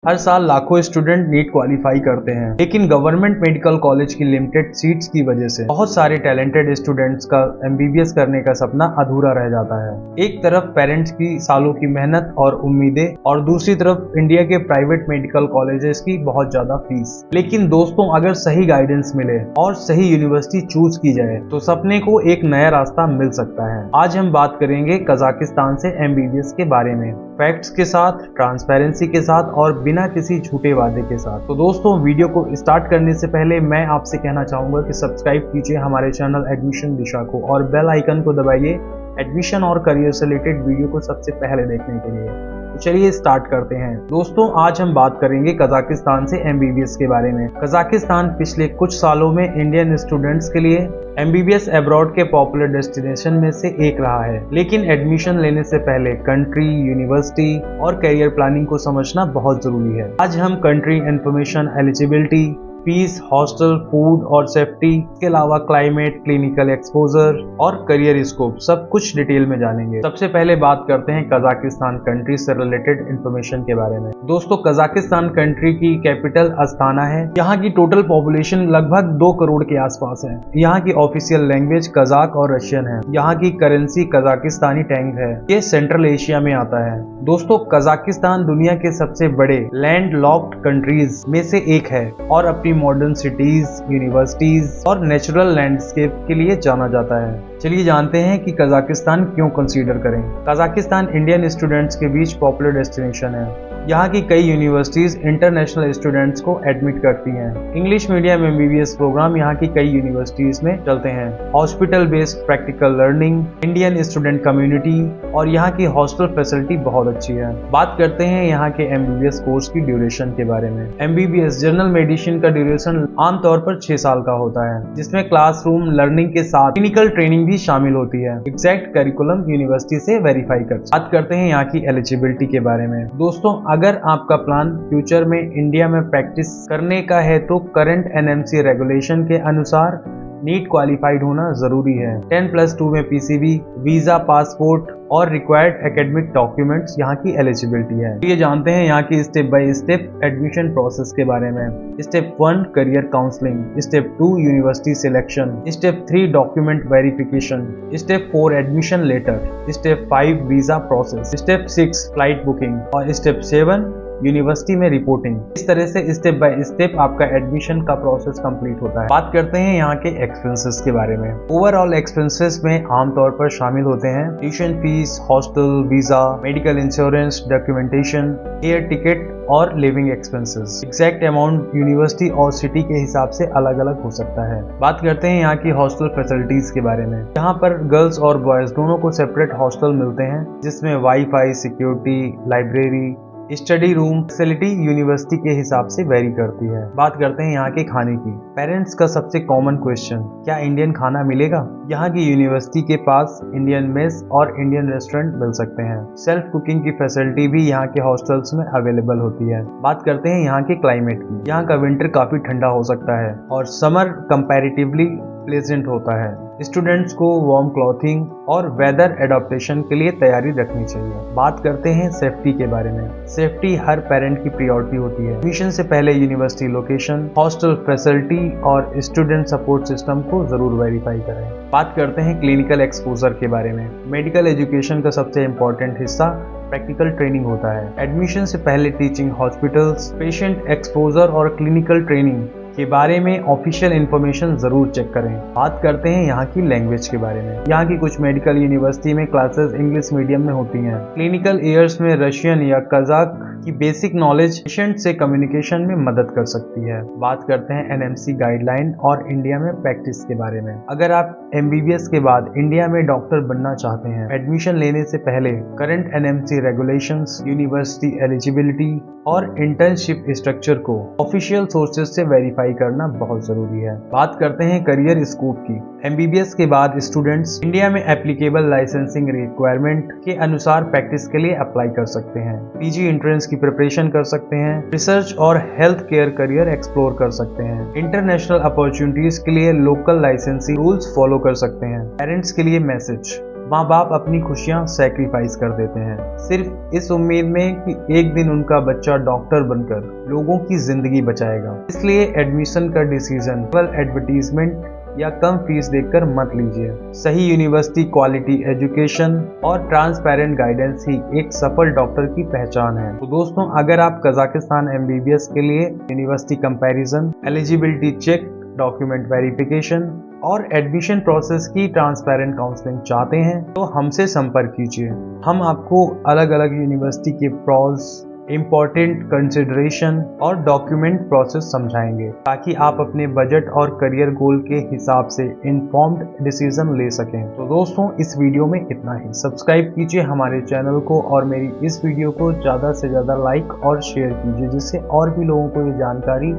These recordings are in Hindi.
हर साल लाखों स्टूडेंट नीट क्वालिफाई करते हैं, लेकिन गवर्नमेंट मेडिकल कॉलेज की लिमिटेड सीट्स की वजह से बहुत सारे टैलेंटेड स्टूडेंट्स का एमबीबीएस करने का सपना अधूरा रह जाता है। एक तरफ पेरेंट्स की सालों की मेहनत और उम्मीदें और दूसरी तरफ इंडिया के प्राइवेट मेडिकल कॉलेजेस की बहुत ज्यादा फीस। लेकिन दोस्तों, अगर सही गाइडेंस मिले और सही यूनिवर्सिटी चूज की जाए तो सपने को एक नया रास्ता मिल सकता है। आज हम बात करेंगे कजाकिस्तान से एमबीबीएस के बारे में, फैक्ट्स के साथ, ट्रांसपेरेंसी के साथ और बिना किसी झूठे वादे के साथ। तो दोस्तों, वीडियो को स्टार्ट करने से पहले मैं आपसे कहना चाहूंगा कि सब्सक्राइब कीजिए हमारे चैनल एडमिशन दिशा को और बेल आइकन को दबाइए एडमिशन और करियर से रिलेटेड वीडियो को सबसे पहले देखने के लिए। तो चलिए स्टार्ट करते हैं। दोस्तों, आज हम बात करेंगे कजाकिस्तान से एमबीबीएस के बारे में। कजाकिस्तान पिछले कुछ सालों में इंडियन स्टूडेंट्स के लिए एमबीबीएस अब्रॉड के पॉपुलर डेस्टिनेशन में से एक रहा है, लेकिन एडमिशन लेने से पहले कंट्री, यूनिवर्सिटी और करियर प्लानिंग को समझना बहुत जरूरी है। आज हम country information, eligibility, fees, hostel, food और सेफ्टी के अलावा क्लाइमेट, क्लिनिकल एक्सपोजर और करियर स्कोप सब कुछ डिटेल में जानेंगे। सबसे पहले बात करते हैं कजाकिस्तान कंट्री से रिलेटेड इंफॉर्मेशन के बारे में। दोस्तों, कजाकिस्तान कंट्री की कैपिटल अस्ताना है। यहाँ की टोटल पॉपुलेशन लगभग 2 करोड़ के आसपास है। यहाँ की ऑफिशियल लैंग्वेज कजाक और रशियन है। यहाँ की करेंसी कजाकिस्तानी टेंग है। ये सेंट्रल एशिया में आता है। दोस्तों, कजाकिस्तान दुनिया के सबसे बड़े लैंड लॉक्ड कंट्रीज में से एक है और अपनी मॉडर्न सिटीज, यूनिवर्सिटीज और नेचुरल लैंडस्केप के लिए जाना जाता है। चलिए जानते हैं कि कजाकिस्तान क्यों कंसीडर करें। कजाकिस्तान इंडियन स्टूडेंट्स के बीच पॉपुलर डेस्टिनेशन है। यहाँ की कई यूनिवर्सिटीज इंटरनेशनल स्टूडेंट्स को एडमिट करती हैं। इंग्लिश मीडियम एमबीबीएस प्रोग्राम यहाँ की कई यूनिवर्सिटीज में चलते हैं। Hospital based practical learning, Indian student community और यहाँ की हॉस्टल फैसिलिटी बहुत अच्छी है। बात करते हैं यहाँ के एमबीबीएस कोर्स की ड्यूरेशन के बारे में। एमबीबीएस जनरल मेडिसिन का ड्यूरेशन आमतौर पर 6 साल का होता है, जिसमें क्लासरूम लर्निंग के साथ क्लिनिकल ट्रेनिंग भी शामिल होती है। एग्जैक्ट करिकुलम यूनिवर्सिटी से वेरीफाई कर। बात करते हैं यहाँ की एलिजिबिलिटी के बारे में। दोस्तों, अगर आपका प्लान फ्यूचर में इंडिया में प्रैक्टिस करने का है तो करंट एनएमसी रेगुलेशन के अनुसार नीट क्वालिफाइड होना जरूरी है। 10+2 में पीसीबी, वीजा, पासपोर्ट और रिक्वायर्ड एकेडमिक डॉक्यूमेंट्स यहाँ की एलिजिबिलिटी है। ये जानते हैं यहाँ की step by step admission process के बारे में। Step 1 career counselling, step 2 university selection, step 3 document verification, step 4 admission letter, step 5 visa process, step 6 flight booking और स्टेप 7 यूनिवर्सिटी में रिपोर्टिंग। इस तरह से स्टेप बाय स्टेप आपका एडमिशन का प्रोसेस कंप्लीट होता है। बात करते हैं यहाँ के एक्सपेंसेस के बारे में। ओवरऑल एक्सपेंसेस में आमतौर पर शामिल होते हैं tuition fees, hostel, visa, medical insurance, documentation, air ticket और living expenses. Exact amount university और सिटी के हिसाब से अलग अलग हो सकता है। बात करते हैं यहाँ की हॉस्टल फैसिलिटीज के बारे में। यहाँ पर गर्ल्स और बॉयज दोनों को सेपरेट हॉस्टल मिलते हैं, जिसमें wifi, security, library, study room facility university के हिसाब से वेरी करती है। बात करते हैं यहाँ के खाने की। पेरेंट्स का सबसे कॉमन क्वेश्चन, क्या इंडियन खाना मिलेगा? यहाँ की यूनिवर्सिटी के पास इंडियन मेस और इंडियन रेस्टोरेंट मिल सकते हैं। सेल्फ कुकिंग की फैसिलिटी भी यहाँ के हॉस्टल्स में अवेलेबल होती है। बात करते हैं यहाँ के क्लाइमेट की। यहाँ का विंटर काफी ठंडा हो सकता है और समर कंपैरेटिवली प्लेजेंट होता है। स्टूडेंट्स को वार्म क्लॉथिंग और वेदर एडॉप्टेशन के लिए तैयारी रखनी चाहिए। बात करते हैं सेफ्टी के बारे में। सेफ्टी हर पेरेंट की प्रायोरिटी होती है। एडमिशन से पहले यूनिवर्सिटी लोकेशन, हॉस्टल फैसिलिटी और स्टूडेंट सपोर्ट सिस्टम को जरूर वेरीफाई करें। बात करते हैं क्लिनिकल एक्सपोजर के बारे में। मेडिकल एजुकेशन का सबसे इम्पोर्टेंट हिस्सा प्रैक्टिकल ट्रेनिंग होता है। एडमिशन से पहले टीचिंग हॉस्पिटल्स, पेशेंट एक्सपोजर और क्लिनिकल ट्रेनिंग के बारे में ऑफिशियल इंफॉर्मेशन जरूर चेक करें। बात करते हैं यहाँ की लैंग्वेज के बारे में। यहाँ की कुछ मेडिकल यूनिवर्सिटी में क्लासेस इंग्लिश मीडियम में होती हैं। क्लिनिकल ईयर्स में रशियन या कजाक की बेसिक नॉलेज पेशेंट से कम्युनिकेशन में मदद कर सकती है। बात करते हैं एनएमसी गाइडलाइन और इंडिया में प्रैक्टिस के बारे में। अगर आप एमबीबीएस के बाद इंडिया में डॉक्टर बनना चाहते हैं, एडमिशन लेने से पहले current NMC regulations, university eligibility और इंटर्नशिप स्ट्रक्चर को ऑफिशियल सोर्सेज से वेरीफाई करना बहुत जरूरी है। बात करते हैं करियर स्कोप की। एमबीबीएस के बाद स्टूडेंट्स इंडिया में एप्लीकेबल लाइसेंसिंग रिक्वायरमेंट के अनुसार प्रैक्टिस के लिए अप्लाई कर सकते हैं। पीजी एंट्रेंस की प्रिपरेशन कर सकते हैं। रिसर्च और हेल्थ केयर करियर एक्सप्लोर कर सकते हैं। इंटरनेशनल अपॉर्चुनिटीज के लिए लोकल लाइसेंसिंग रूल्स फॉलो कर सकते हैं। पेरेंट्स के लिए मैसेज, माँ बाप अपनी खुशियाँ सैक्रिफाइस कर देते हैं सिर्फ इस उम्मीद में कि एक दिन उनका बच्चा डॉक्टर बनकर लोगों की जिंदगी बचाएगा। इसलिए एडमिशन का डिसीजन केवल एडवर्टीजमेंट या कम फीस देखकर मत लीजिए। सही यूनिवर्सिटी, क्वालिटी एजुकेशन और ट्रांसपेरेंट गाइडेंस ही एक सफल डॉक्टर की पहचान है। तो दोस्तों, अगर आप कजाकिस्तान एमबीबीएस के लिए university comparison, eligibility check, document verification और एडमिशन प्रोसेस की ट्रांसपेरेंट काउंसलिंग चाहते हैं तो हमसे संपर्क कीजिए। हम आपको अलग अलग यूनिवर्सिटी के प्रॉज, इम्पोर्टेंट कंसिडरेशन और डॉक्यूमेंट प्रोसेस समझाएंगे ताकि आप अपने बजट और करियर गोल के हिसाब से इन्फॉर्म्ड डिसीजन ले सकें। तो दोस्तों, इस वीडियो में इतना ही। सब्सक्राइब कीजिए हमारे चैनल को और मेरी इस वीडियो को ज़्यादा से ज़्यादा लाइक और शेयर कीजिए, जिससे और भी लोगों को ये जानकारी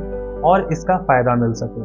और इसका फ़ायदा मिल सके।